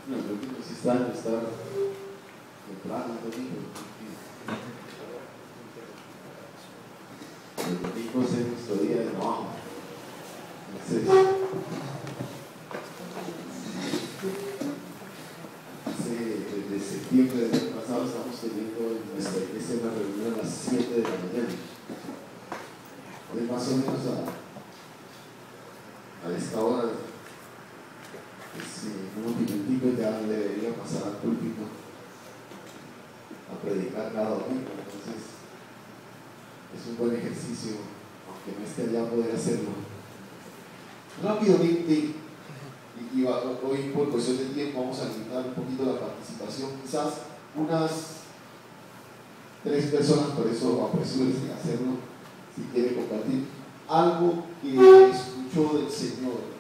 No, lo que nos extraño estar temprano el domingo. El domingo es nuestro día de trabajo. Entonces, desde septiembre del año pasado estamos teniendo en nuestra iglesia una reunión a las 7 de la mañana. Hoy más o menos a esta hora, en unos minutitos ya debería pasar al púlpito a predicar cada domingo. Entonces es un buen ejercicio, aunque no esté allá, poder hacerlo rápidamente. Y hoy, por cuestión de tiempo, vamos a limitar un poquito la participación, quizás unas 3 personas, por eso apresúrense a hacerlo si quiere compartir algo que escuchó del Señor,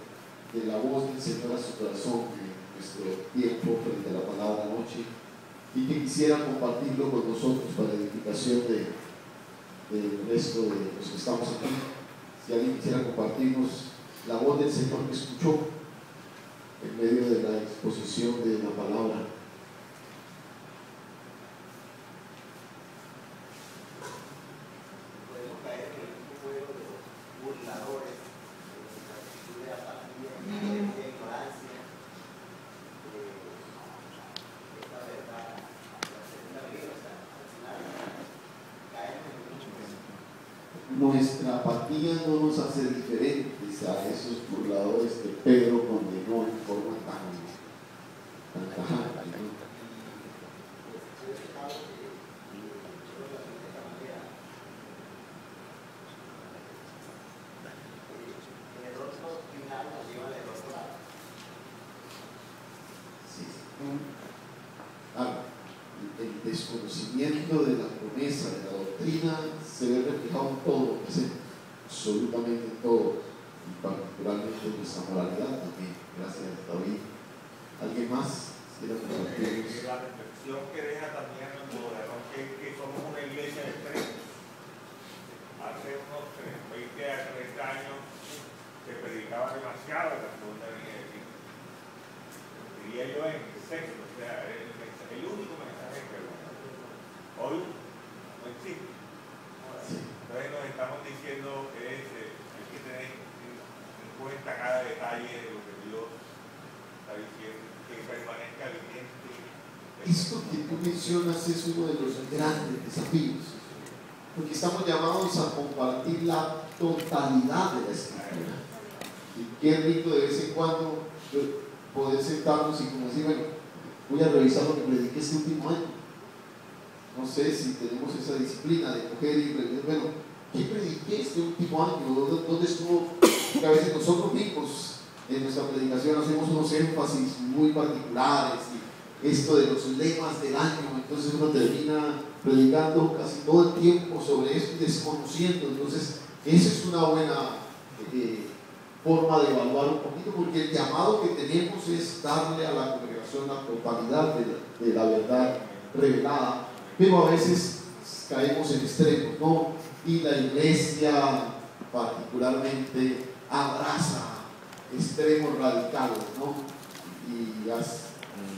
de la voz del Señor a su corazón en nuestro tiempo frente a la palabra noche, y que quisiera compartirlo con nosotros para edificación del resto de los que estamos aquí. Si alguien quisiera compartirnos la voz del Señor que escuchó en medio de la exposición de la palabra. Podemos caer en el juego de los burladores, de la actitud de apatía, de ignorancia, esta verdad, la segunda vida, o sea, al final caemos en mucho eso. Nuestra apatía no nos hace diferentes a esos burladores que Pedro condenó en forma tan tajante, ¿no? El desconocimiento de la promesa, de la doctrina, se ve reflejado en todo, absolutamente en todo, y particularmente en nuestra moralidad también. Gracias, David. ¿Alguien más quiere compartirnos? La reflexión que deja también el moderador, que somos una iglesia de extremos. Hace unos 20 a 30 años se predicaba demasiado la segunda venida de Cristo. Diría yo en sexto, o sea, el único mensaje que hoy no existe. Entonces nos estamos diciendo que hay que tener en cuenta cada detalle de lo que Dios está diciendo, que permanezca vigente. Esto que tú mencionas es uno de los grandes desafíos, porque estamos llamados a compartir la totalidad de la Escritura. Y qué rico de vez en cuando poder sentarnos y como decir, bueno, voy a revisar lo que prediqué este último año. No sé si tenemos esa disciplina de coger y revisar, bueno, ¿qué prediqué este último año? ¿Dónde estuvo? Que a veces nosotros mismos en nuestra predicación hacemos unos énfasis muy particulares, y esto de los lemas del año, entonces uno termina predicando casi todo el tiempo sobre eso y desconociendo. Entonces esa es una buena forma de evaluar un poquito, porque el llamado que tenemos es darle a la congregación la totalidad de la verdad revelada, pero a veces caemos en extremos, ¿no? Y la iglesia particularmente abraza extremos radicales, ¿no? Y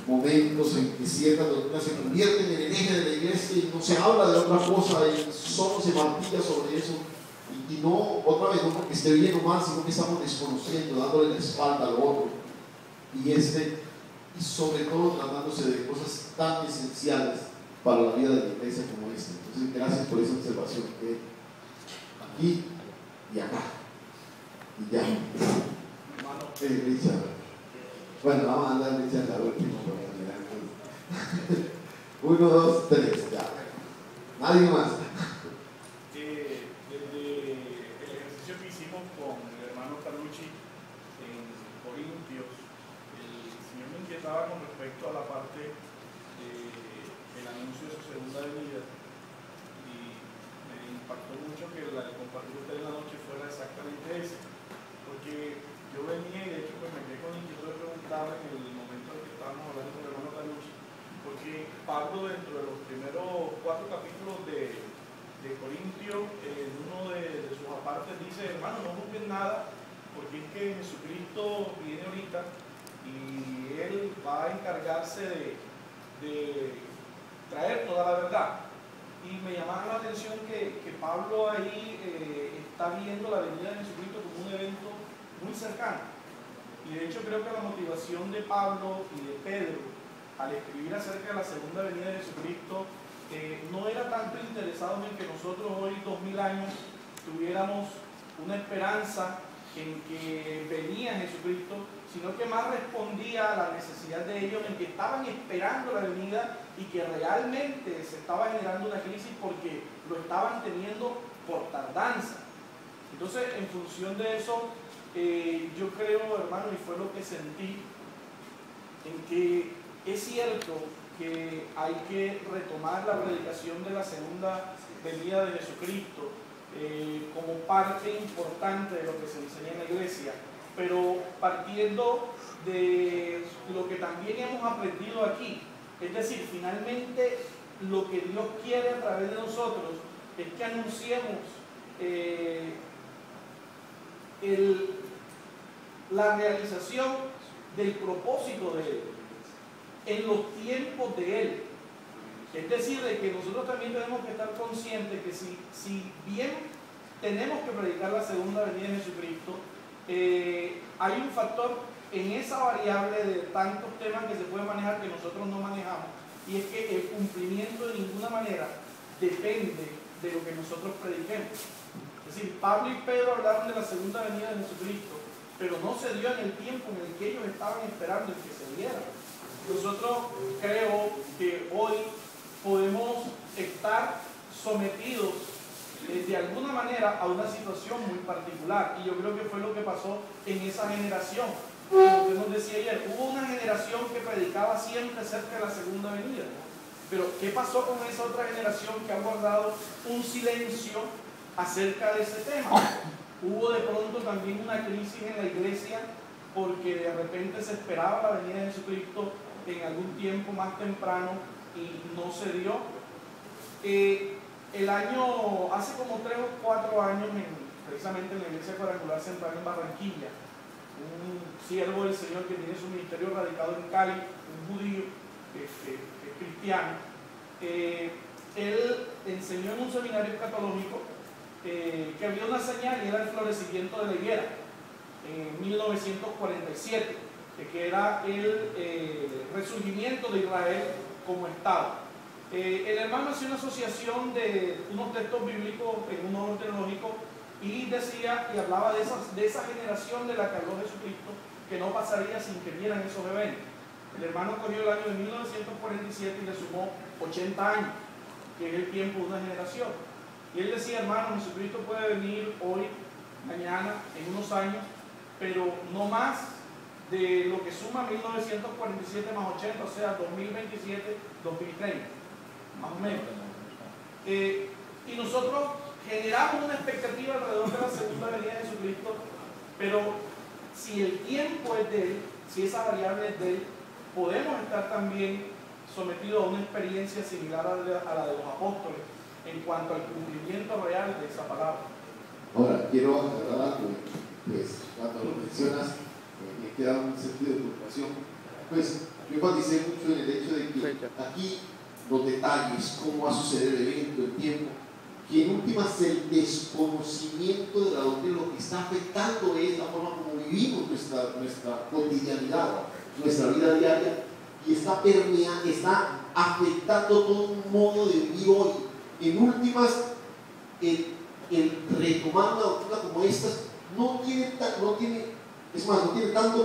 momentos en que ciertas doctrinas se convierten en el eje de la iglesia y no se habla de otra cosa y solo se martilla sobre eso. Y no, otra vez, no porque esté bien o mal, sino que estamos desconociendo, dándole la espalda al otro. Y sobre todo tratándose de cosas tan esenciales para la vida de la iglesia como esta. Entonces, gracias por esa observación, que aquí y acá. Y ya. Richard. Bueno, vamos a andar Richard la última. 1, 2, 3, ya. Nadie más. El ejercicio que hicimos con el hermano Carlucci en Corintios, el Señor me inquietaba con respecto a la parte del anuncio de su segunda venida, y me impactó mucho que el compartir usted en la noche fuera exactamente ese, porque yo venía y de hecho pues me quedé con inquietud de preguntarle en el momento en que estábamos hablando con el hermano Carlucci, porque Pablo dentro de los primeros 4 capítulos de Corintio, en uno de sus apartes dice, hermano, no busquen nada, porque es que Jesucristo viene ahorita y él va a encargarse de traer toda la verdad. Y me llamaba la atención que Pablo ahí está viendo la venida de Jesucristo como un evento muy cercano. Y de hecho creo que la motivación de Pablo y de Pedro al escribir acerca de la segunda venida de Jesucristo no era tanto interesados en que nosotros hoy, 2000 años, tuviéramos una esperanza en que venía Jesucristo, sino que más respondía a la necesidad de ellos en que estaban esperando la venida y que realmente se estaba generando una crisis porque lo estaban teniendo por tardanza. Entonces, en función de eso, yo creo, hermano, y fue lo que sentí, en que es cierto que hay que retomar la predicación de la segunda venida de Jesucristo como parte importante de lo que se enseña en la iglesia, pero partiendo de lo que también hemos aprendido aquí, es decir, finalmente lo que Dios quiere a través de nosotros es que anunciemos la realización del propósito de Él en los tiempos de Él. Es decir, de que nosotros también tenemos que estar conscientes que si bien tenemos que predicar la segunda venida de Jesucristo, hay un factor en esa variable de tantos temas que se puede manejar que nosotros no manejamos, y es que el cumplimiento de ninguna manera depende de lo que nosotros prediquemos. Es decir, Pablo y Pedro hablaron de la segunda venida de Jesucristo, pero no se dio en el tiempo en el que ellos estaban esperando el que se diera. Nosotros creo que hoy podemos estar sometidos de alguna manera a una situación muy particular, y yo creo que fue lo que pasó en esa generación. Como usted nos decía ayer, hubo una generación que predicaba siempre acerca de la segunda venida, pero ¿qué pasó con esa otra generación que ha guardado un silencio acerca de ese tema? Hubo de pronto también una crisis en la iglesia porque de repente se esperaba la venida de Jesucristo en algún tiempo más temprano y no se dio. Hace como 3 o 4 años, precisamente en la Iglesia Cuadrangular Central en Barranquilla, un siervo del Señor que tiene su ministerio radicado en Cali, un judío que es cristiano, él enseñó en un seminario escatológico que había una señal y era el florecimiento de la higuera en 1947, que era el resurgimiento de Israel como Estado. El hermano hacía una asociación de unos textos bíblicos en un orden teológico y decía y hablaba de esa generación de la que habló Jesucristo, que no pasaría sin que vieran esos eventos. El hermano cogió el año de 1947 y le sumó 80 años, que es el tiempo de una generación. Y él decía, hermano, Jesucristo puede venir hoy, mañana, en unos años, pero no más de lo que suma 1947 más 80, o sea, 2027, 2030, más o menos. Y nosotros generamos una expectativa alrededor de la segunda venida de Jesucristo, pero si el tiempo es de Él, si esa variable es de Él, podemos estar también sometidos a una experiencia similar a la de los apóstoles en cuanto al cumplimiento real de esa palabra. Ahora, quiero aclarar algo, pues, cuando lo mencionas, me queda un sentido de preocupación. Pues, yo enfaticé mucho en el hecho de que aquí los detalles, cómo va a suceder el evento, el tiempo, que en últimas el desconocimiento de la doctrina lo que está afectando es la forma como vivimos nuestra cotidianidad, nuestra vida diaria, y está permeando, está afectando todo un modo de vivir hoy. En últimas, el retomar una doctrina como estas no tiene tanto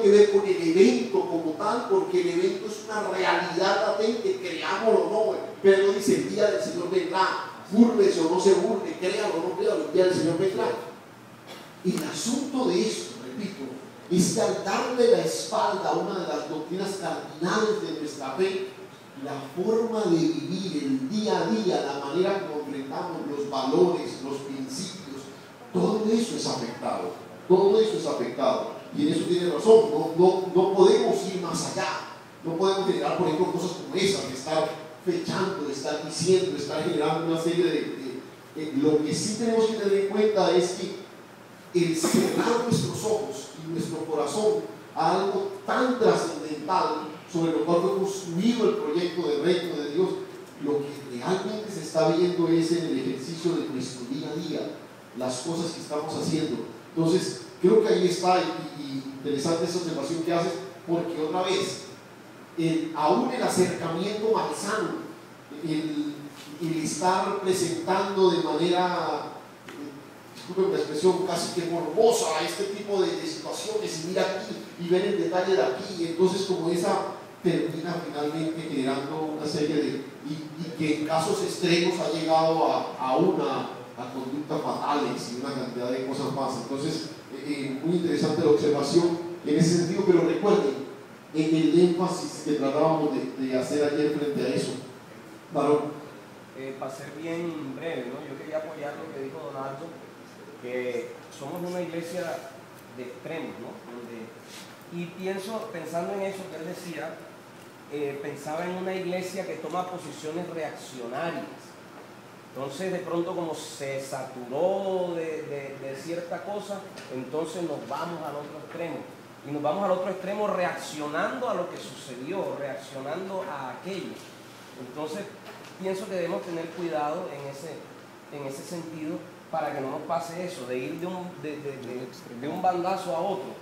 que ver con el evento como tal, porque el evento es una realidad latente, creámoslo o no. Pedro dice, el día del Señor vendrá, búrlese o no se burle, créalo o no créalo, el día del Señor vendrá. El asunto de esto, repito, es que al darle la espalda a una de las doctrinas cardinales de nuestra fe, la forma de vivir el día a día, la manera como enfrentamos los valores, los principios, todo eso es afectado, todo eso es afectado. Y en eso tiene razón, no podemos ir más allá, no podemos generar, por ejemplo, cosas como esas, de estar fechando, de estar diciendo, de estar generando una serie de lo que sí tenemos que tener en cuenta es que el cerrar nuestros ojos y nuestro corazón a algo tan trascendente fundamental sobre lo cual fue construido el proyecto del reino de Dios, lo que realmente se está viendo es en el ejercicio de nuestro día a día, las cosas que estamos haciendo. Entonces, creo que ahí está, y interesante esa observación que haces, porque otra vez, aún el acercamiento malsano, el estar presentando de manera, disculpen la expresión, casi que morbosa a este tipo de situaciones, y mira aquí, y ver el detalle de aquí, entonces como esa termina finalmente generando una serie de, y que en casos extremos ha llegado a conductas fatales y una cantidad de cosas más. Entonces, muy interesante la observación en ese sentido, pero recuerden, en el énfasis que tratábamos de hacer ayer frente a eso, varón. Para ser bien breve, ¿no? Yo quería apoyar lo que dijo Donaldo, que somos una iglesia de extremos, ¿no? Y pensando en eso que él decía, pensaba en una iglesia que toma posiciones reaccionarias. Entonces, de pronto, como se saturó de cierta cosa, entonces nos vamos al otro extremo. Y nos vamos al otro extremo reaccionando a lo que sucedió, reaccionando a aquello. Entonces, pienso que debemos tener cuidado en ese sentido para que no nos pase eso, de ir de un bandazo a otro,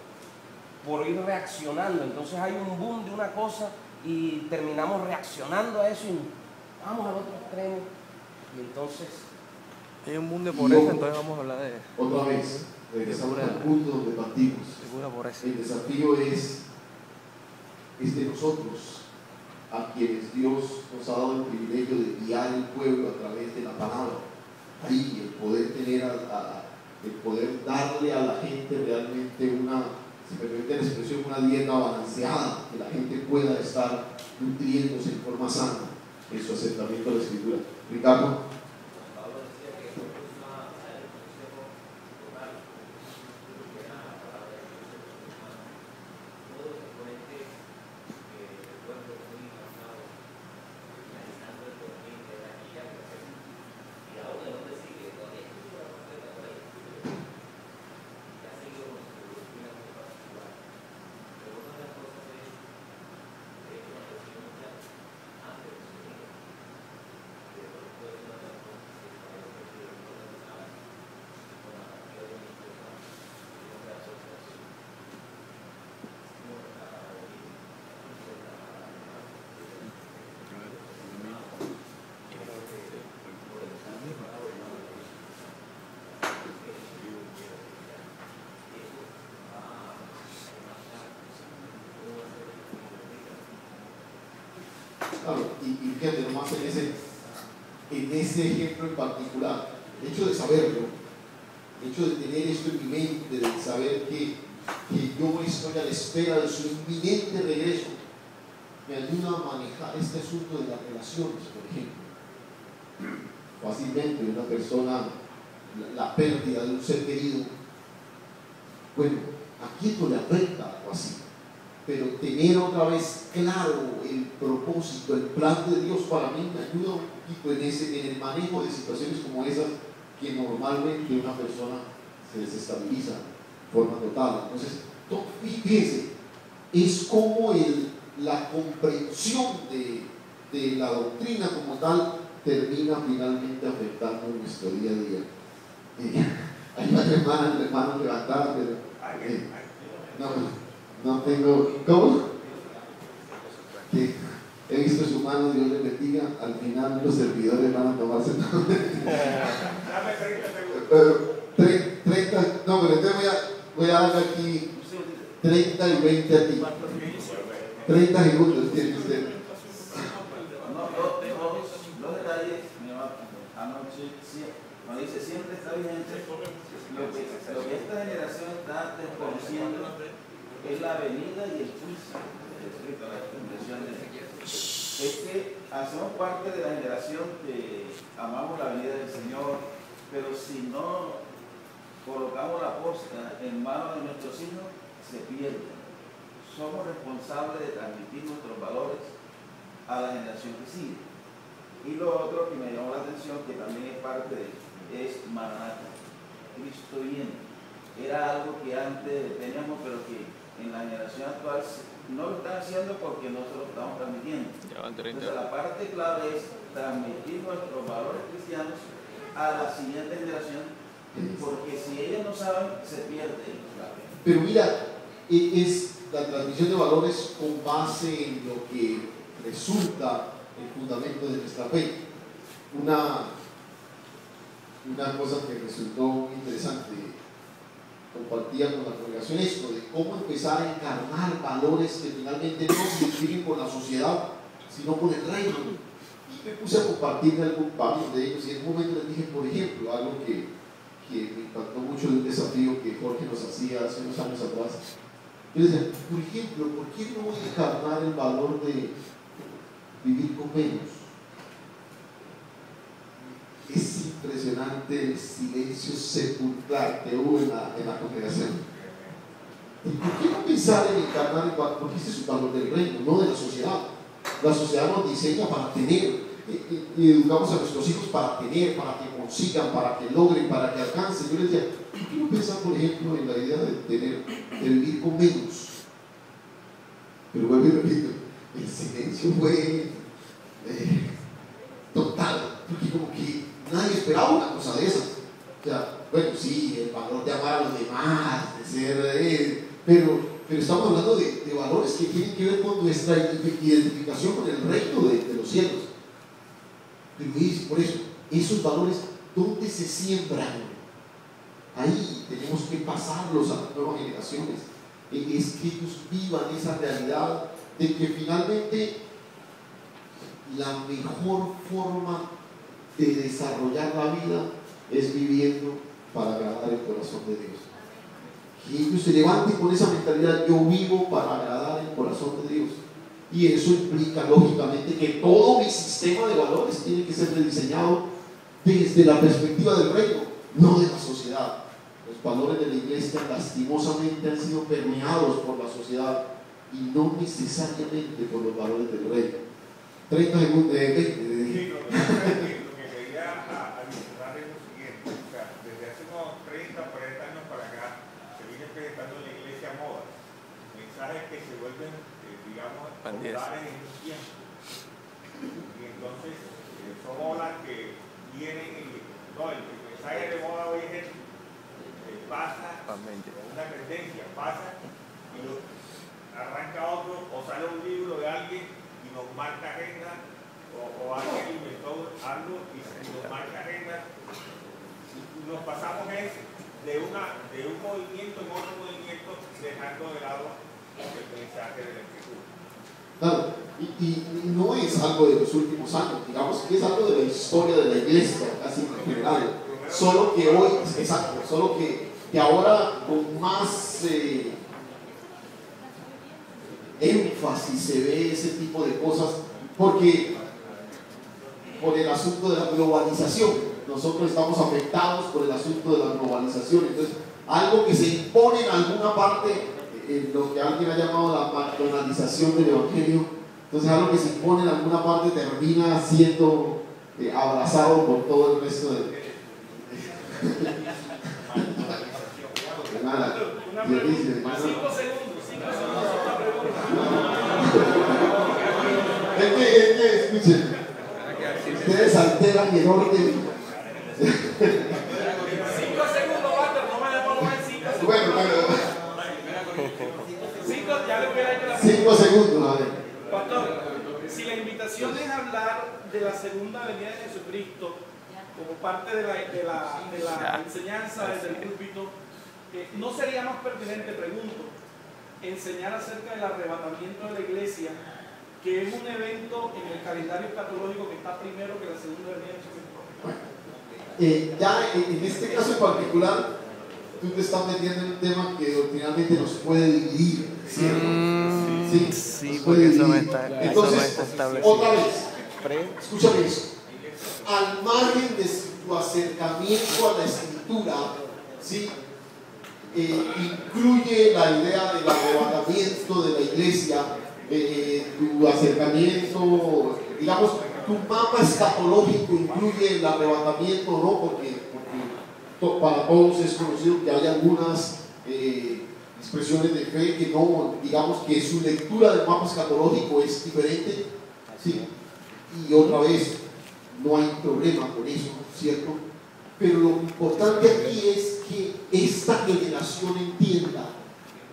por ir reaccionando. Entonces hay un boom de una cosa y terminamos reaccionando a eso y vamos al otro extremo. Y entonces hay un boom de pobreza, entonces vamos a hablar de... Otra vez, regresamos al punto donde partimos. El desafío es de nosotros, a quienes Dios nos ha dado el privilegio de guiar el pueblo a través de la palabra. Ahí el poder tener, el poder darle a la gente realmente una, si me permite la expresión, una dieta balanceada, que la gente pueda estar nutriéndose en forma sana en su acercamiento a la Escritura. Ricardo. Claro, y fíjate nomás en ese ejemplo en particular, el hecho de saberlo, el hecho de tener esto en mi mente, de saber que yo estoy a la espera de su inminente regreso, me ayuda a manejar este asunto de las relaciones, por ejemplo. Fácilmente una persona, la pérdida de un ser querido, bueno, ¿a quién no le afecta algo así? Pero tener otra vez claro el propósito, el plan de Dios para mí me ayuda un poquito en el manejo de situaciones como esas que normalmente una persona se desestabiliza de forma total. Entonces, fíjense, es como la comprensión de la doctrina como tal termina finalmente afectando nuestro día a día. Hay una hermana levantada, pero no tengo. ¿Cómo? Que he visto su mano, Dios le bendiga. Al final los servidores van a tomarse. Dame 30 segundos. 30, no, pero entonces voy a darle aquí 30 y 20 a ti. 30 segundos tiene usted. Dos detalles, anoche, cuando dice siempre está vigente, lo que esta generación está desconociendo es la venida y el juicio respecto a la expresión de Dios. Es que hacemos parte de la generación que amamos la venida del Señor, pero si no colocamos la posta en manos de nuestros hijos, se pierde. Somos responsables de transmitir nuestros valores a la generación que sigue. Y lo otro que me llamó la atención, que también es parte de esto, es Maranatha, Cristo viene. Era algo que antes teníamos, pero que en la generación actual no lo están haciendo porque no se lo estamos transmitiendo. Entonces la parte clave es transmitir nuestros valores cristianos a la siguiente generación, porque si ellos no saben, se pierde. Pero mira, es la transmisión de valores con base en lo que resulta el fundamento de nuestra fe. Una cosa que resultó muy interesante, compartía con la congregación esto, de cómo empezar a encarnar valores que finalmente no se distinguen con la sociedad, sino con el reino. Y me puse a compartir varios de ellos, y en un momento les dije, por ejemplo, algo que me impactó mucho, de un desafío que Jorge nos hacía hace unos años atrás. Yo les decía, por ejemplo, ¿por qué no encarnar el valor de vivir con menos? Es impresionante el silencio sepulcral que hubo en la congregación. ¿Y por qué no pensar en encarnar el valor? Porque ese es un valor del reino, no de la sociedad. La sociedad nos diseña para tener, y educamos a nuestros hijos para tener, para que consigan, para que logren, para que alcancen. Yo les decía, ¿por qué no pensar, por ejemplo, en la idea de vivir con menos? Pero vuelvo y repito, el silencio fue total, porque como que nadie esperaba una cosa de esas. O sea, bueno, sí, el valor de amar a los demás, de ser, pero estamos hablando de valores que tienen que ver con nuestra identificación con el reino de los cielos. Pero es por eso, esos valores, ¿dónde se siembran? Ahí tenemos que pasarlos a las nuevas generaciones. Es que ellos vivan esa realidad de que finalmente la mejor forma de desarrollar la vida es viviendo para agradar el corazón de Dios. Que ellos se levanten con esa mentalidad, yo vivo para agradar el corazón de Dios. Y eso implica lógicamente que todo mi sistema de valores tiene que ser rediseñado desde la perspectiva del reino, no de la sociedad. Los valores de la iglesia lastimosamente han sido permeados por la sociedad y no necesariamente por los valores del reino. 30 segundos de... Sí, lo que quería adicionar es lo siguiente. O sea, desde hace unos 30 o 40 años para acá se viene presentando en la iglesia moda mensajes que se vuelven, digamos, populares en un tiempo. Y entonces son olas que vienen y no, el mensaje de moda hoy es pasa, una tendencia, pasa y arranca otro o sale un libro de alguien y nos marca agenda, o alguien inventó algo y nos marca agenda, y nos pasamos de un movimiento en otro movimiento, dejando de lado el mensaje de la Escritura. Claro, y no es algo de los últimos años, digamos que es algo de la historia de la iglesia, casi en general. Solo que hoy, exacto, solo que ahora con más énfasis se ve ese tipo de cosas, porque por el asunto de la globalización, nosotros estamos afectados por el asunto de la globalización. Entonces, algo que se impone en alguna parte, lo que alguien ha llamado la patronalización del evangelio, entonces algo que se impone en alguna parte termina siendo abrazado por todo el resto de... Una pregunta, 5 segundos, una pregunta. Escuchen, ustedes alteran el orden. 5 segundos, Walter, no me demoro más 5 segundos. Bueno, 5, ya le hubiera hecho la 5 segundos, a ver. Pastor, si la invitación es hablar de la segunda venida de Jesucristo como parte de la enseñanza desde el púlpito, ¿no sería más pertinente, pregunto, enseñar acerca del arrebatamiento de la iglesia, que es un evento en el calendario escatológico que está primero que la segunda venida de Jesucristo? Ya en este caso en particular, tú te estás metiendo en un tema que doctrinalmente nos puede dividir, ¿cierto? Sí, porque eso no está Entonces, establecido. otra vez, escúchame eso. Al margen de tu acercamiento a la escritura, ¿sí? Incluye la idea del arrebatamiento de la iglesia, tu acercamiento, digamos, tu mapa escatológico incluye el arrebatamiento, ¿no? Porque para todos es conocido que hay algunas expresiones de fe que no, digamos que su lectura del mapa escatológico es diferente, ¿sí? Y otra vez, no hay problema con eso, ¿cierto? Pero lo importante aquí es que esta generación entienda,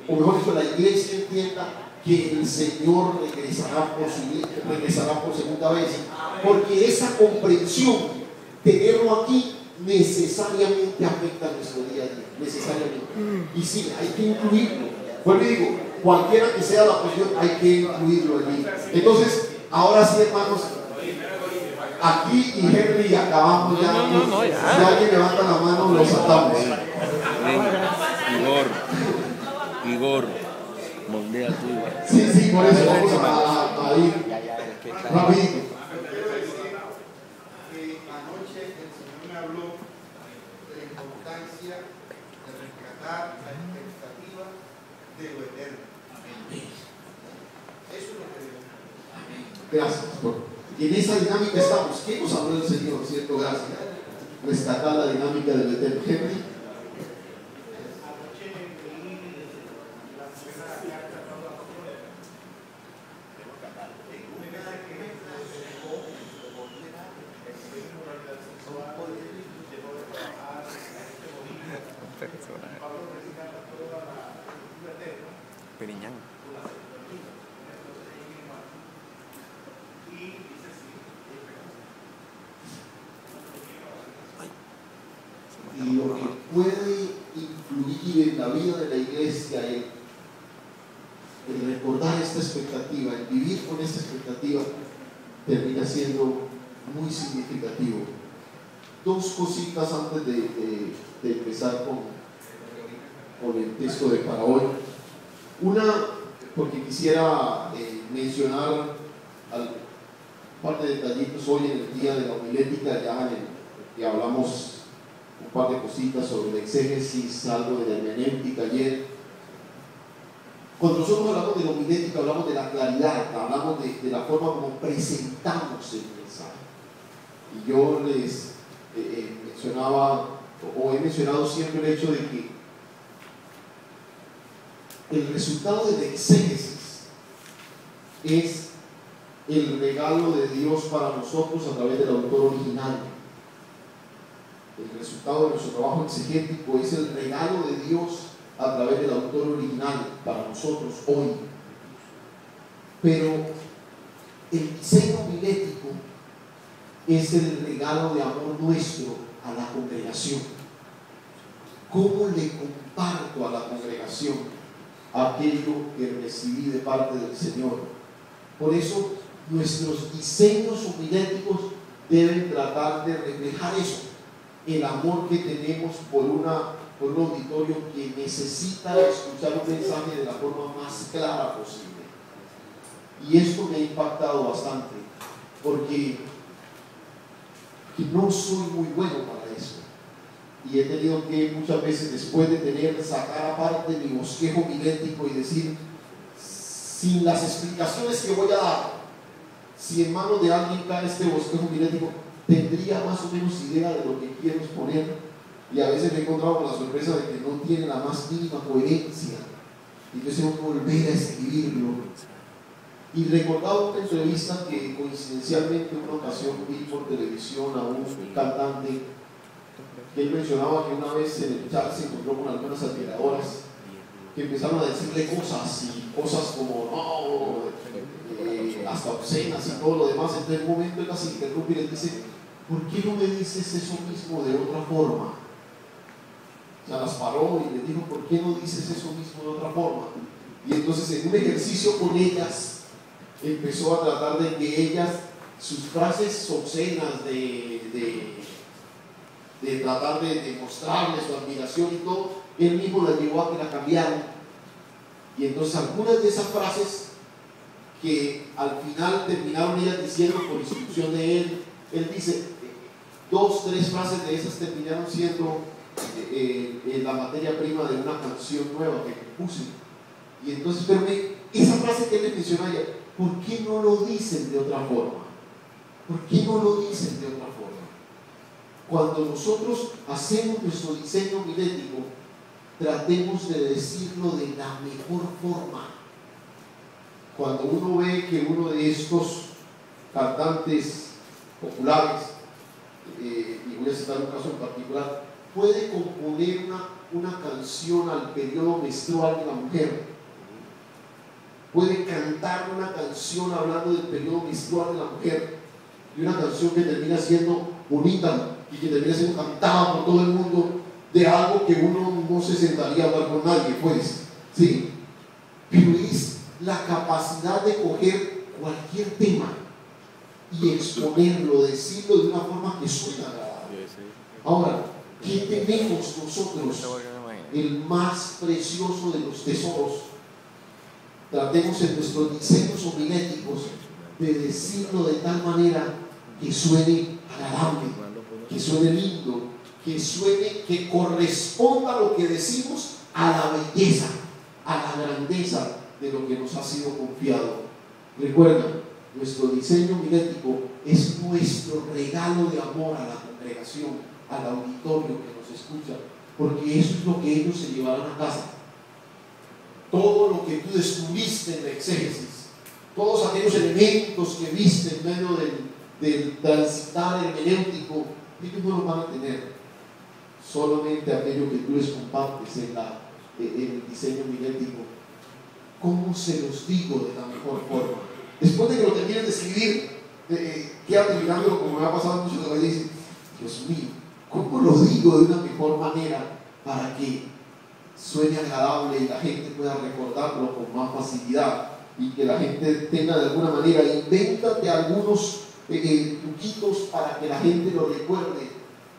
o mejor dicho, la iglesia entienda que el Señor regresará por segunda vez, porque esa comprensión, tenerlo aquí, necesariamente afecta a nuestro día a día, necesariamente. Y sí, hay que incluirlo. Vuelvo y digo, cualquiera que sea la posición, hay que incluirlo allí. Entonces, ahora sí, hermanos, aquí y Henry acabamos ya. Si alguien levanta la mano, lo saltamos. Igor, moldea tú. Sí, por eso vamos a ir rapidito. Anoche el Señor me habló de la importancia de rescatar la expectativa de lo eterno. Eso es lo que digo. Gracias, pastor. Y en esa dinámica estamos. ¿Qué nos habló el Señor? ¿Cierto? Gracias. Rescatar la dinámica del eterno. Henry. Periñán. Y lo que puede influir en la vida de la iglesia, el recordar esta expectativa, el vivir con esta expectativa, termina siendo muy significativo. Dos cositas antes de empezar con el texto de para hoy. Una, porque quisiera mencionar un par de detallitos hoy en el día de la homilética, ya que hablamos un par de cositas sobre el exégesis, algo de la hermenéutica ayer. Cuando nosotros hablamos de la homilética, hablamos de la claridad, hablamos de la forma como presentamos el mensaje. Y yo les mencionaba, o he mencionado siempre el hecho de que el resultado del exégesis es el regalo de Dios para nosotros a través del autor original. El resultado de nuestro trabajo exegético es el regalo de Dios a través del autor original para nosotros hoy. Pero el diseño homilético es el regalo de amor nuestro a la congregación. ¿Cómo le comparto a la congregación aquello que recibí de parte del Señor? Por eso nuestros diseños homiléticos deben tratar de reflejar eso, el amor que tenemos por un auditorio que necesita escuchar un mensaje de la forma más clara posible. Y esto me ha impactado bastante, porque no soy muy bueno para eso. Y he tenido que muchas veces, después de sacar aparte mi bosquejo homilético y decir, sin las explicaciones que voy a dar, si en manos de alguien cae este bosquejo homilético, tendría más o menos idea de lo que quiero exponer. Y a veces me he encontrado con la sorpresa de que no tiene la más mínima coherencia. Y yo tengo que volver a escribirlo. Y recordaba una entrevista que coincidencialmente en una ocasión vi por televisión a un cantante que él mencionaba que una vez en el chat se encontró con algunas admiradoras que empezaron a decirle cosas como no, hasta obscenas y todo lo demás. Entonces en un momento él las interrumpe y les dice, ¿por qué no me dices eso mismo de otra forma? O sea, las paró y les dijo, ¿por qué no dices eso mismo de otra forma? Y entonces en un ejercicio con ellas empezó a tratar de que ellas, sus frases obscenas de tratar de mostrarles su admiración y todo, él mismo las llevó a que la cambiaran. Y entonces algunas de esas frases que al final terminaron ellas diciendo por instrucción de él dice, 2, 3 frases de esas terminaron siendo la materia prima de una canción nueva que puse. Y entonces, pero esa frase que él le mencionó ayer, ¿por qué no lo dicen de otra forma? ¿Por qué no lo dicen de otra forma? Cuando nosotros hacemos nuestro diseño homilético, tratemos de decirlo de la mejor forma. Cuando uno ve que uno de estos cantantes populares, y voy a citar un caso en particular, puede componer una canción al periodo menstrual de la mujer, puede cantar una canción hablando del periodo menstrual de la mujer, y una canción que termina siendo bonita y que termina siendo cantada por todo el mundo, de algo que uno no se sentaría a hablar con nadie, pues, sí, pero es la capacidad de coger cualquier tema y exponerlo, decirlo de una forma que suena agradable. Ahora, ¿qué tenemos nosotros? El más precioso de los tesoros. Tratemos en nuestros diseños homiléticos de decirlo de tal manera que suene agradable, que suene lindo, que suene, que corresponda a lo que decimos a la belleza, a la grandeza de lo que nos ha sido confiado. Recuerda, nuestro diseño homilético es nuestro regalo de amor a la congregación, al auditorio que nos escucha, porque eso es lo que ellos se llevarán a casa. Todo lo que tú descubriste en la exégesis, todos aquellos elementos que viste en medio del transitar hermenéutico, ellos no los van a tener. Solamente aquello que tú les compartes en el diseño homilético. ¿Cómo se los digo de la mejor forma? Después de que lo termines de escribir, queda terminándolo como me ha pasado muchas veces, dice, Dios mío, ¿cómo lo digo de una mejor manera para que suene agradable y la gente pueda recordarlo con más facilidad y que la gente tenga de alguna manera? Invéntate algunos truquitos para que la gente lo recuerde.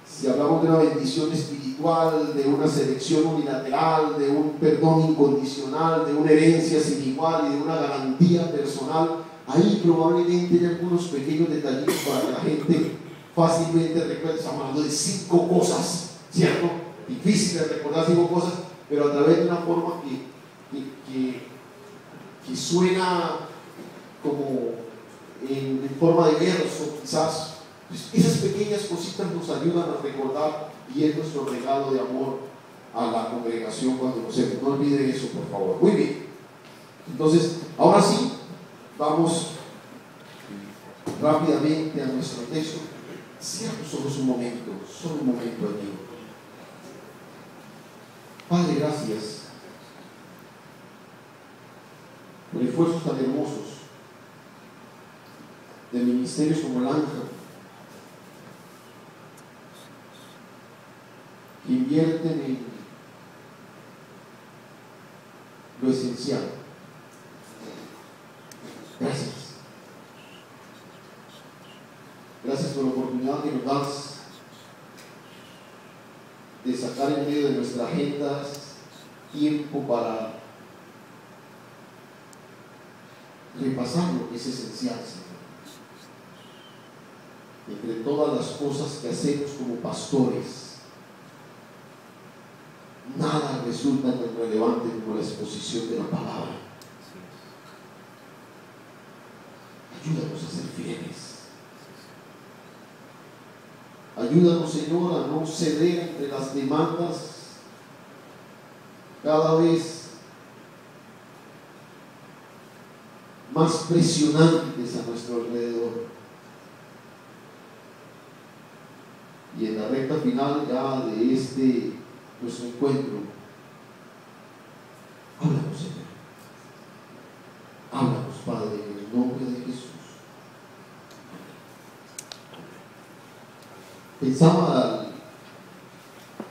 Si hablamos de una bendición espiritual, de una selección unilateral, de un perdón incondicional, de una herencia sin igual y de una garantía personal, ahí probablemente hay algunos pequeños detallitos para que la gente fácilmente recuerde. Estamos hablando de 5 cosas, ¿cierto? Difícil de recordar 5 cosas, pero a través de una forma que suena como en forma de verso, quizás. Esas pequeñas cositas nos ayudan a recordar y es nuestro regalo de amor a la congregación cuando nos vemos. No olviden eso, por favor. Muy bien. Entonces, ahora sí, vamos rápidamente a nuestro texto. Cierto, solo un momento allí. Padre, gracias por esfuerzos tan hermosos de ministerios como el Ángel, que invierten en lo esencial. Gracias. Gracias por la oportunidad que nos das de sacar en medio de nuestras agendas tiempo para repasar lo que es esencial, Señor. Entre todas las cosas que hacemos como pastores, nada resulta tan relevante como la exposición de la palabra. Ayúdanos a ser fieles. Ayúdanos, Señor, a no ceder entre las demandas cada vez más presionantes a nuestro alrededor. Y en la recta final ya de nuestro encuentro, háblanos, Señor. Háblanos, Padre, en el nombre de Jesús. Pensaba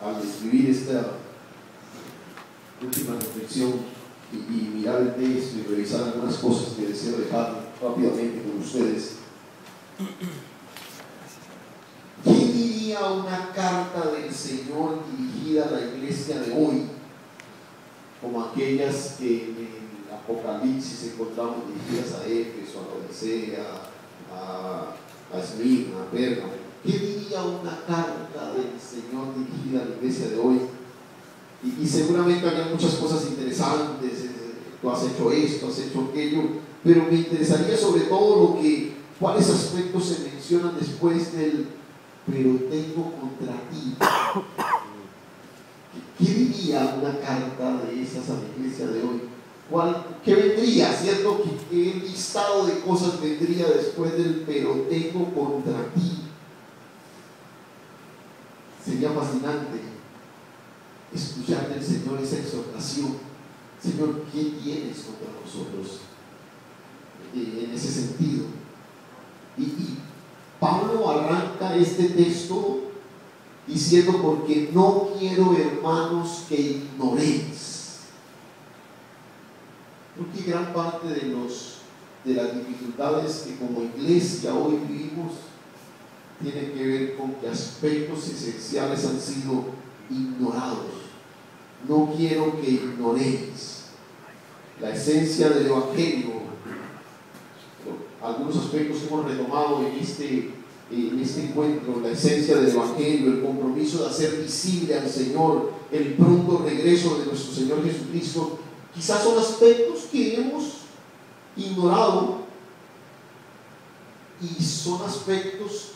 al escribir esta última reflexión y mirar el texto y revisar algunas cosas que deseo dejar rápidamente con ustedes. ¿Qué diría una carta del Señor dirigida a la iglesia de hoy, como aquellas que en el Apocalipsis encontramos dirigidas a Éfeso, a Laodicea, a Esmirna, a Pérgamo? ¿Qué diría una carta del Señor dirigida a la iglesia de hoy? Y seguramente había muchas cosas interesantes, tú has hecho esto, has hecho aquello, pero me interesaría sobre todo cuáles aspectos se mencionan después del pero tengo contra ti. ¿Qué diría una carta de esas a la iglesia de hoy? ¿Qué vendría? ¿Cierto? ¿Qué listado de cosas vendría después del pero tengo contra ti? Sería fascinante escuchar del Señor esa exhortación. Señor, ¿qué tienes contra nosotros? En ese sentido. Y Pablo arranca este texto diciendo: porque no quiero, hermanos, que ignoréis. Creo que gran parte de las dificultades que como iglesia hoy vivimos tiene que ver con que aspectos esenciales han sido ignorados. No quiero que ignoréis la esencia del Evangelio. Algunos aspectos que hemos retomado en este encuentro: la esencia del Evangelio, el compromiso de hacer visible al Señor, el pronto regreso de nuestro Señor Jesucristo. Quizás son aspectos que hemos ignorado y son aspectos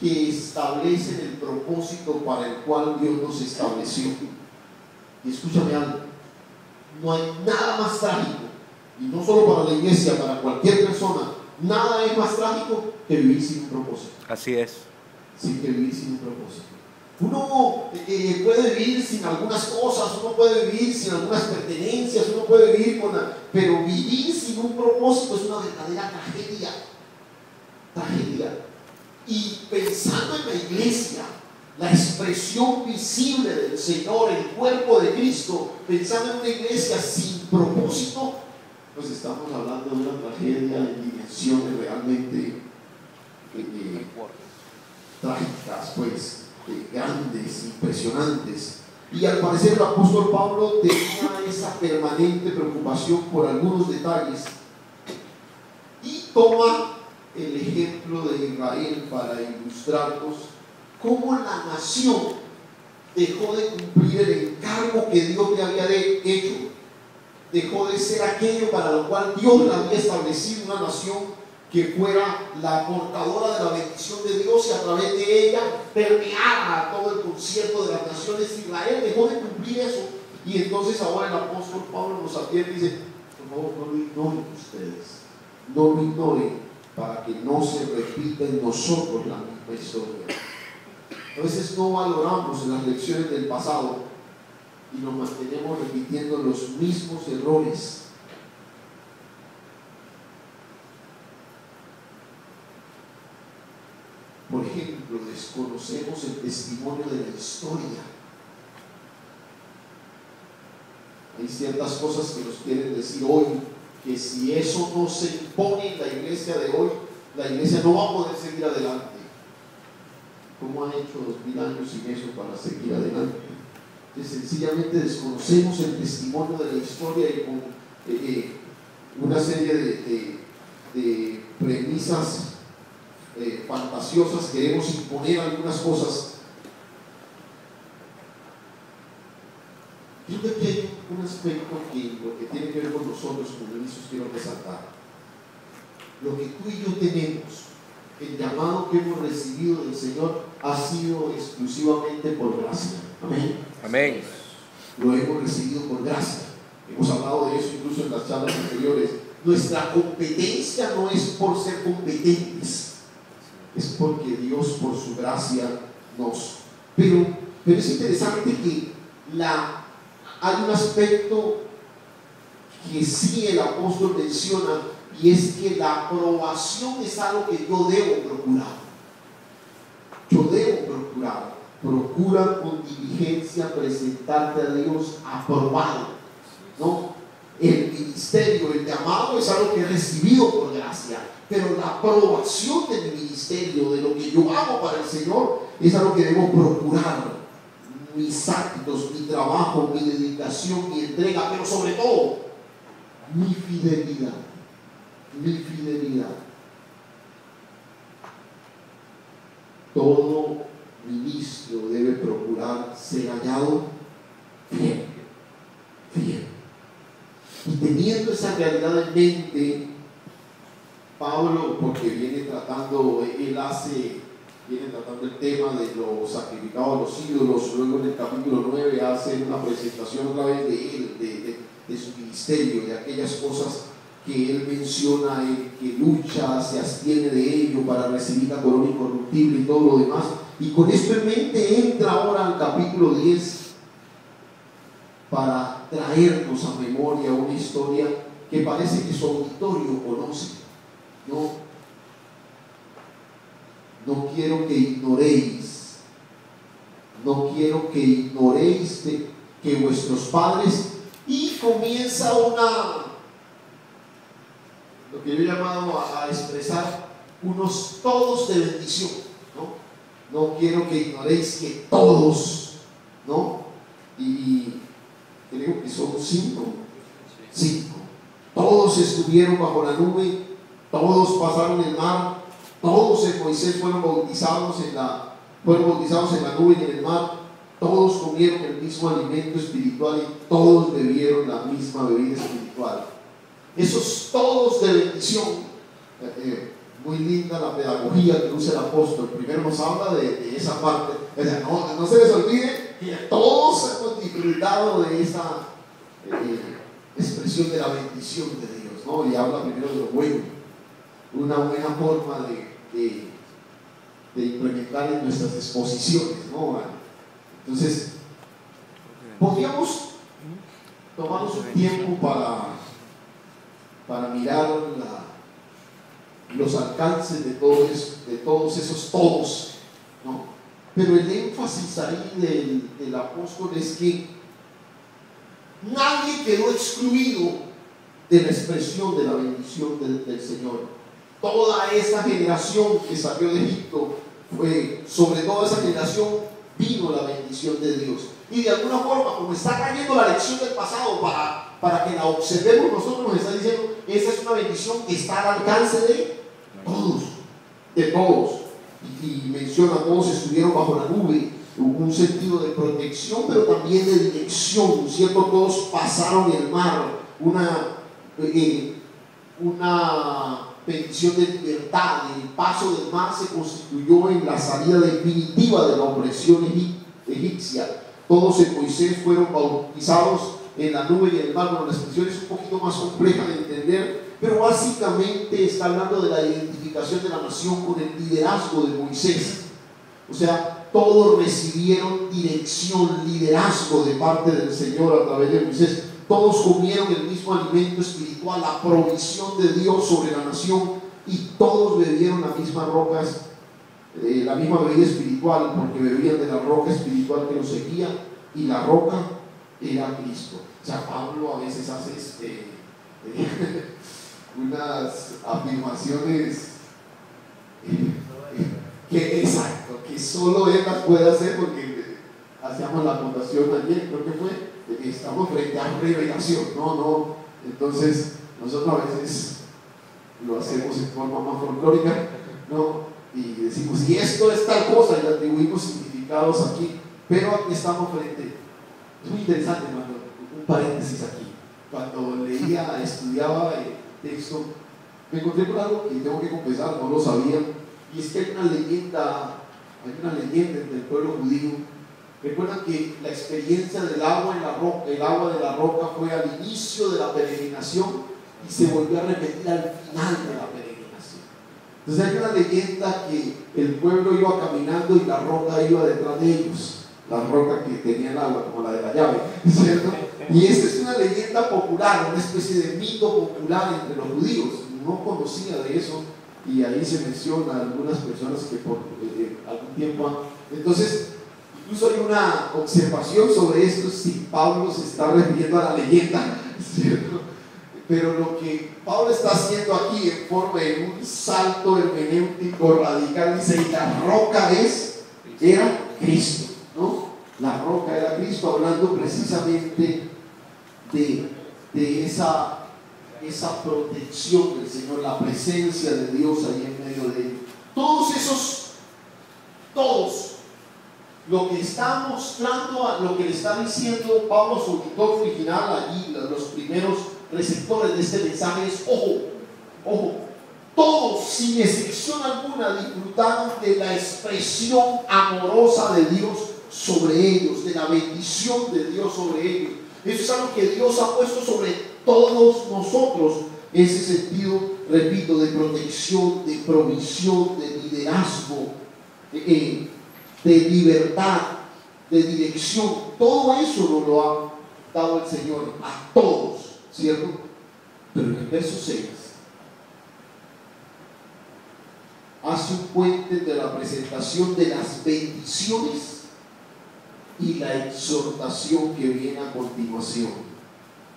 que establecen el propósito para el cual Dios nos estableció. Y escúchame algo: no hay nada más trágico, y no solo para la iglesia, para cualquier persona, nada es más trágico que vivir sin un propósito. Así es. Sí, que vivir sin un propósito. Uno puede vivir sin algunas cosas, uno puede vivir sin algunas pertenencias, uno puede vivir pero vivir sin un propósito es una verdadera tragedia. Tragedia. Y pensando en la iglesia, la expresión visible del Señor, el cuerpo de Cristo, pensando en una iglesia sin propósito, pues estamos hablando de una tragedia en dimensiones realmente trágicas, pues, grandes, impresionantes. Y al parecer el apóstol Pablo tenía esa permanente preocupación por algunos detalles y toma el ejemplo de Israel para ilustrarnos cómo la nación dejó de cumplir el encargo que Dios le había hecho, dejó de ser aquello para lo cual Dios le había establecido, una nación que fuera la portadora de la bendición de Dios y a través de ella permeara todo el concierto de las naciones. Israel dejó de cumplir eso, y entonces ahora el apóstol Pablo nos advierte y dice: por favor, no lo ignoren ustedes, no lo ignoren, para que no se repita en nosotros la misma historia. A veces no valoramos las lecciones del pasado y nos mantenemos repitiendo los mismos errores. Por ejemplo, desconocemos el testimonio de la historia. Hay ciertas cosas que nos quieren decir hoy, que si eso no se impone en la iglesia de hoy, la iglesia no va a poder seguir adelante. ¿Cómo ha hecho 2000 años sin eso para seguir adelante? Que sencillamente desconocemos el testimonio de la historia y con una serie de premisas fantasiosas queremos imponer algunas cosas. Yo creo que hay un aspecto que lo que tiene que ver con nosotros como ministros quiero resaltar. Lo que tú y yo tenemos, el llamado que hemos recibido del Señor, ha sido exclusivamente por gracia. Amén. Amén. Lo hemos recibido por gracia. Hemos hablado de eso incluso en las charlas anteriores. Nuestra competencia no es por ser competentes, es porque Dios por su gracia nos... Pero es interesante que hay un aspecto que sí el apóstol menciona, y es que la aprobación es algo que yo debo procurar. Yo debo procurar. Procura con diligencia presentarte a Dios aprobado, ¿no? El ministerio, el llamado es algo que he recibido por gracia, pero la aprobación de mi ministerio, de lo que yo hago para el Señor, es algo que debo procurar. Mis actos, mi trabajo, mi dedicación, mi entrega, pero sobre todo mi fidelidad. Mi fidelidad. Todo ministro debe procurar ser hallado fiel. Fiel. Y teniendo esa realidad en mente, Pablo, porque viene tratando, él hace viene tratando el tema de los sacrificados a los ídolos. Luego en el capítulo 9 hace una presentación otra vez de él, de su ministerio, de aquellas cosas que él menciona, que lucha, se abstiene de ello para recibir la corona incorruptible y todo lo demás. Y con esto en mente entra ahora al capítulo 10 para traernos a memoria una historia que parece que su auditorio conoce. No quiero que ignoréis, que vuestros padres, y comienza lo que yo he llamado a expresar unos todos de bendición, no quiero que ignoréis que todos, y creo que son cinco, todos estuvieron bajo la nube, todos pasaron el mar, todos en Moisés fueron bautizados en la nube y en el mar, todos comieron el mismo alimento espiritual y todos bebieron la misma bebida espiritual. Esos todos de bendición, muy linda la pedagogía que usa el apóstol. Primero nos habla de esa parte, no se les olvide que todos hemos disfrutado de esa expresión de la bendición de Dios, y habla primero de lo bueno, una buena forma de implementar en nuestras exposiciones, Entonces, podríamos tomarnos un tiempo para mirar los alcances de todos esos todos, pero el énfasis ahí del apóstol es que nadie quedó excluido de la expresión de la bendición del Señor. Toda esa generación que salió de Egipto, sobre toda esa generación vino la bendición de Dios. Y de alguna forma, como está cayendo la lección del pasado para que la observemos nosotros, nos está diciendo, esa es una bendición que está al alcance de todos. Y menciona, todos estuvieron bajo la nube. Hubo un sentido de protección, pero también de dirección, ¿cierto? Todos pasaron el mar, una bendición de libertad. El paso del mar se constituyó en la salida definitiva de la opresión egipcia. Todos en Moisés fueron bautizados en la nube y en el mar. Bueno, la expresión es un poquito más compleja de entender, pero básicamente está hablando de la identificación de la nación con el liderazgo de Moisés. O sea, todos recibieron dirección, liderazgo de parte del Señor a través de Moisés. Todos comieron el mismo alimento espiritual, la provisión de Dios sobre la nación, y todos bebieron las mismas rocas, la misma bebida espiritual, porque bebían de la roca espiritual que los seguía, y la roca era Cristo. O sea, Pablo a veces hace unas afirmaciones que solo él las puede hacer, porque hacíamos la anotación ayer, creo que fue, estamos frente a revelación, entonces nosotros a veces lo hacemos en forma más folclórica, y decimos, y esto es tal cosa, y le atribuimos significados aquí, pero aquí estamos frente. Es muy interesante, hermano, un paréntesis aquí. Cuando estudiaba el texto, me encontré con algo que tengo que confesar, no lo sabía, y es que hay una leyenda entre el pueblo judío. Recuerdan que la experiencia del agua en la roca, el agua de la roca, fue al inicio de la peregrinación y se volvió a repetir al final de la peregrinación. Entonces hay una leyenda que el pueblo iba caminando y la roca iba detrás de ellos, la roca que tenía el agua, como la de la llave, ¿cierto? Y esta es una leyenda popular, una especie de mito popular entre los judíos. No conocía de eso, y ahí se menciona a algunas personas que por algún tiempo entonces, incluso hay una observación sobre esto, si Pablo se está refiriendo a la leyenda, ¿cierto? Pero lo que Pablo está haciendo aquí en forma de un salto hermenéutico radical, dice, y la roca era Cristo, la roca era Cristo, hablando precisamente de esa protección del Señor, la presencia de Dios ahí en medio de él. Todos, lo que está mostrando, lo que le está diciendo Pablo a su auditor original allí, los primeros receptores de este mensaje es, ojo, todos, sin excepción alguna, disfrutaron de la expresión amorosa de Dios sobre ellos, de la bendición de Dios sobre ellos. Eso es algo que Dios ha puesto sobre todos nosotros, ese sentido, repito, de protección, de provisión, de liderazgo, de libertad, de dirección. Todo eso nos lo ha dado el Señor a todos, ¿cierto? Pero en el verso 6 hace un puente de la presentación de las bendiciones y la exhortación que viene a continuación,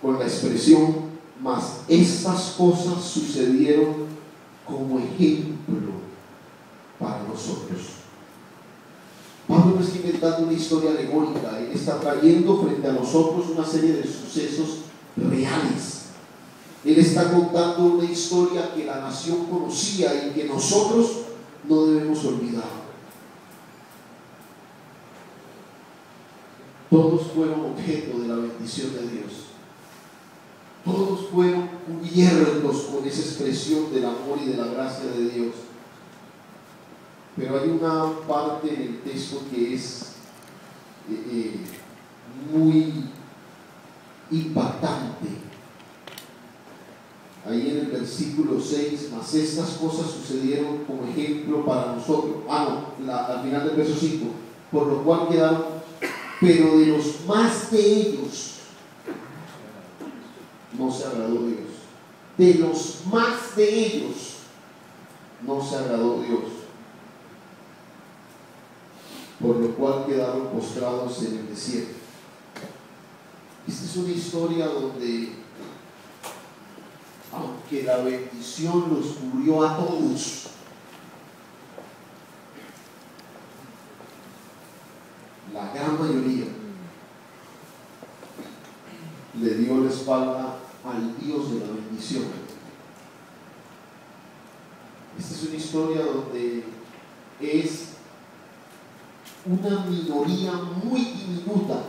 con la expresión: mas estas cosas sucedieron como ejemplo para nosotros. Pablo no está inventando una historia alegórica, él está trayendo frente a nosotros una serie de sucesos reales. Él está contando una historia que la nación conocía y que nosotros no debemos olvidar. Todos fueron objeto de la bendición de Dios. Todos fueron cubiertos con esa expresión del amor y de la gracia de Dios. Pero hay una parte en el texto que es muy impactante. Ahí en el versículo 6, mas estas cosas sucedieron como ejemplo para nosotros. Al final del verso 5, por lo cual quedaron, pero de los más de ellos no se agradó Dios. De los más de ellos no se agradó Dios. Por lo cual quedaron postrados en el desierto. Esta es una historia donde, aunque la bendición los cubrió a todos, la gran mayoría le dio la espalda al Dios de la bendición. Esta es una historia donde es una minoría muy diminuta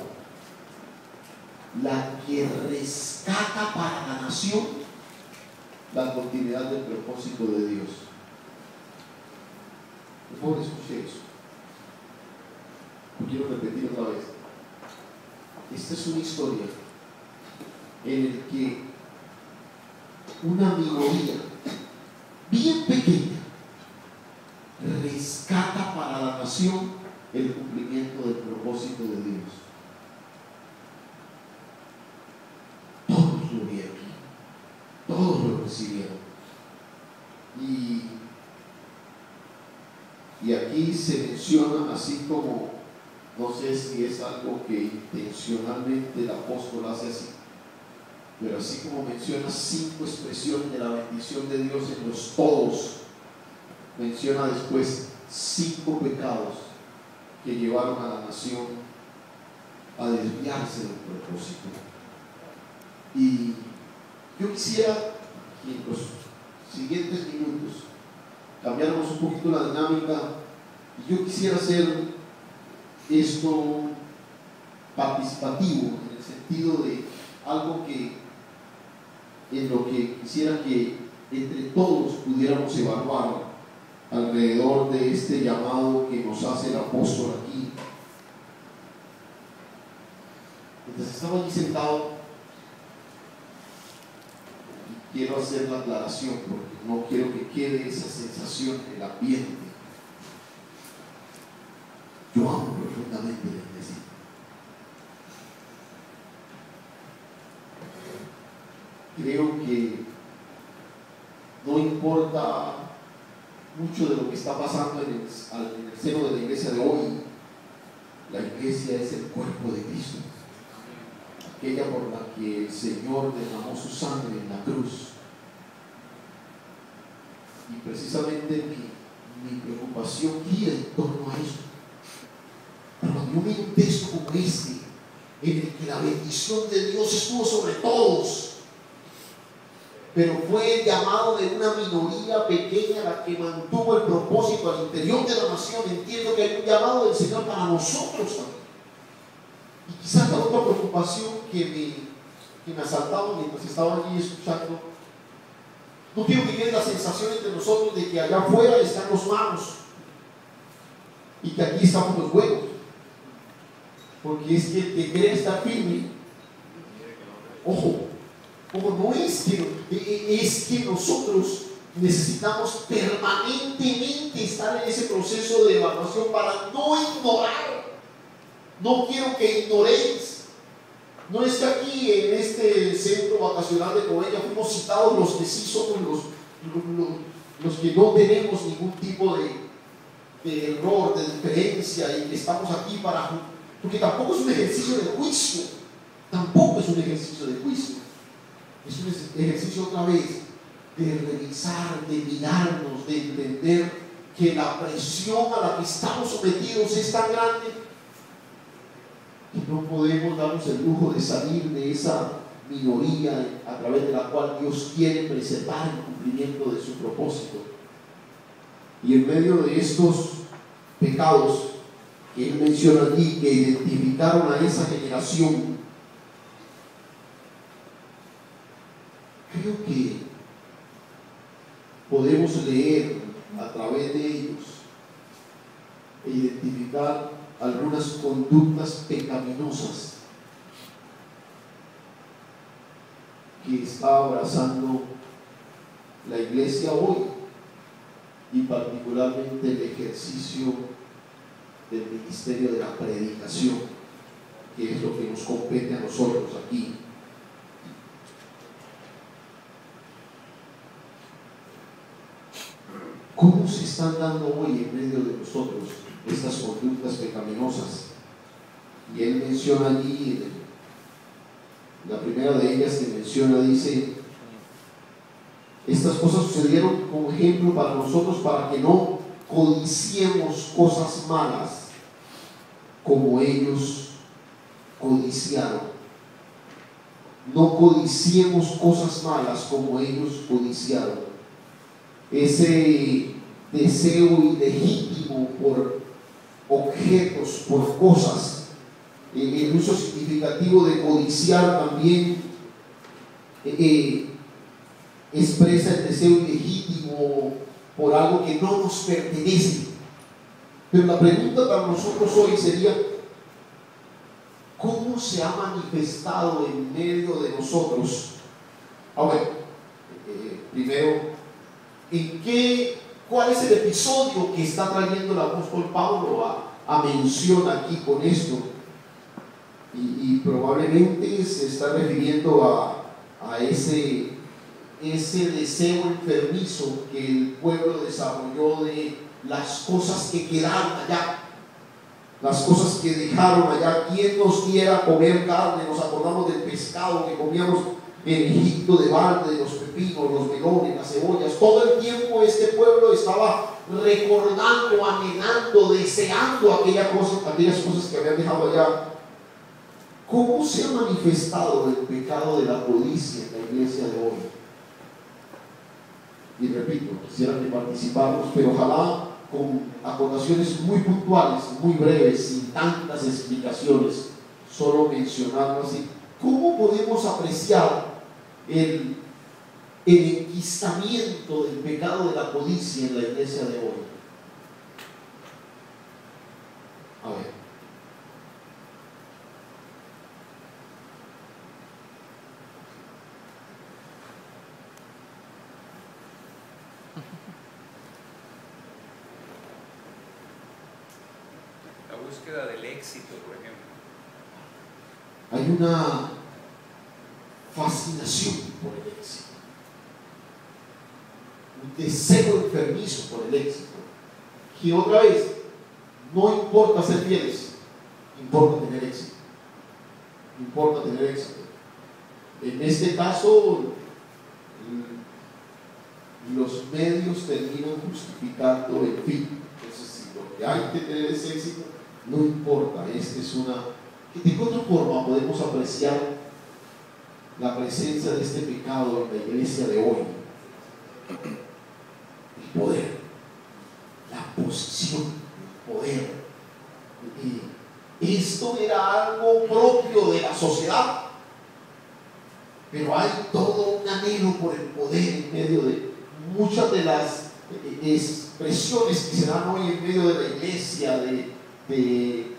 la que rescata para la nación la continuidad del propósito de Dios. Por favor, escuche eso. Lo quiero repetir otra vez. Esta es una historia en la que una minoría bien pequeña rescata para la nación el cumplimiento del propósito de Dios. Todos lo vieron, todos lo recibieron. Y aquí se menciona, así como, no sé si es algo que intencionalmente el apóstol hace así, pero así como menciona 5 expresiones de la bendición de Dios en los todos, menciona después 5 pecados que llevaron a la nación a desviarse del propósito. Y yo quisiera que en los siguientes minutos cambiáramos un poquito la dinámica, y yo quisiera hacer esto participativo, en el sentido de algo que, en lo que quisiera que entre todos pudiéramos evaluar alrededor de este llamado que nos hace el apóstol aquí. Mientras estaba allí sentado, y quiero hacer la aclaración porque no quiero que quede esa sensación en el ambiente. Yo amo profundamente la iglesia. Creo que no importa mucho de lo que está pasando en el seno de la iglesia de hoy. La iglesia es el cuerpo de Cristo, aquella por la que el Señor derramó su sangre en la cruz. Y precisamente mi preocupación gira en torno a eso. Pero cuando yo veo un texto como este, en el que la bendición de Dios estuvo sobre todos, pero fue el llamado de una minoría pequeña la que mantuvo el propósito al interior de la nación, entiendo que hay un llamado del Señor para nosotros también. Y quizás la otra preocupación que me asaltaba mientras estaba allí escuchando No quiero que quede la sensación entre nosotros de que allá afuera están los malos y que aquí estamos los buenos. Porque es que el que quiere estar firme, ojo, no es que nosotros necesitamos permanentemente estar en ese proceso de evaluación para no ignorar. No quiero que ignoréis. No es que aquí en este centro vacacional de Coveñas fuimos citados los que sí somos los que no tenemos ningún tipo de error, de diferencia y que estamos aquí porque tampoco es un ejercicio de juicio. Tampoco es un ejercicio de juicio. Es un ejercicio otra vez de revisar, de mirarnos, de entender que la presión a la que estamos sometidos es tan grande que no podemos darnos el lujo de salir de esa minoría a través de la cual Dios quiere preservar el cumplimiento de su propósito. Y en medio de estos pecados que Él menciona aquí, que identificaron a esa generación, creo que podemos leer a través de ellos e identificar algunas conductas pecaminosas que está abrazando la iglesia hoy, y particularmente el ejercicio del ministerio de la predicación, que es lo que nos compete a nosotros aquí. ¿Cómo se están dando hoy en medio de nosotros estas conductas pecaminosas? Y él menciona allí, la primera de ellas que menciona, dice: estas cosas sucedieron como ejemplo para nosotros, para que no codiciemos cosas malas como ellos codiciaron. No codiciemos cosas malas como ellos codiciaron. Ese deseo ilegítimo por objetos, por cosas, el uso significativo de codiciar también expresa el deseo ilegítimo por algo que no nos pertenece. Pero la pregunta para nosotros hoy sería: ¿cómo se ha manifestado en medio de nosotros? Primero, ¿cuál es el episodio que está trayendo el apóstol Pablo a mención aquí con esto? Y probablemente se está refiriendo a ese deseo enfermizo que el pueblo desarrolló de las cosas que quedaron allá, las cosas que dejaron allá. ¿Quién nos diera comer carne? Nos acordamos del pescado que comíamos en Egipto, de balde, los pepinos, los melones, las cebollas. Todo el tiempo este pueblo estaba recordando, anhelando, deseando aquellas cosas que habían dejado allá. ¿Cómo se ha manifestado el pecado de la codicia en la iglesia de hoy? Y repito, quisiera que participáramos, pero ojalá con acotaciones muy puntuales, muy breves, sin tantas explicaciones, solo mencionarlo así. ¿Cómo podemos apreciar el enquistamiento del pecado de la codicia en la iglesia de hoy? A ver. La búsqueda del éxito, por ejemplo. Hay una fascinación por el éxito, un deseo enfermizo por el éxito, que otra vez, no importa ser fieles, importa tener éxito. Importa tener éxito. En este caso, los medios terminan justificando el fin. Entonces, si lo que hay que tener es éxito, no importa. Esta es una... ¿De qué otra forma podemos apreciar la presencia de este pecado en la iglesia de hoy? El poder, la posición, el poder. Esto era algo propio de la sociedad. pero hay todo un anhelo por el poder en medio de muchas de las expresiones que se dan hoy en medio de la iglesia, de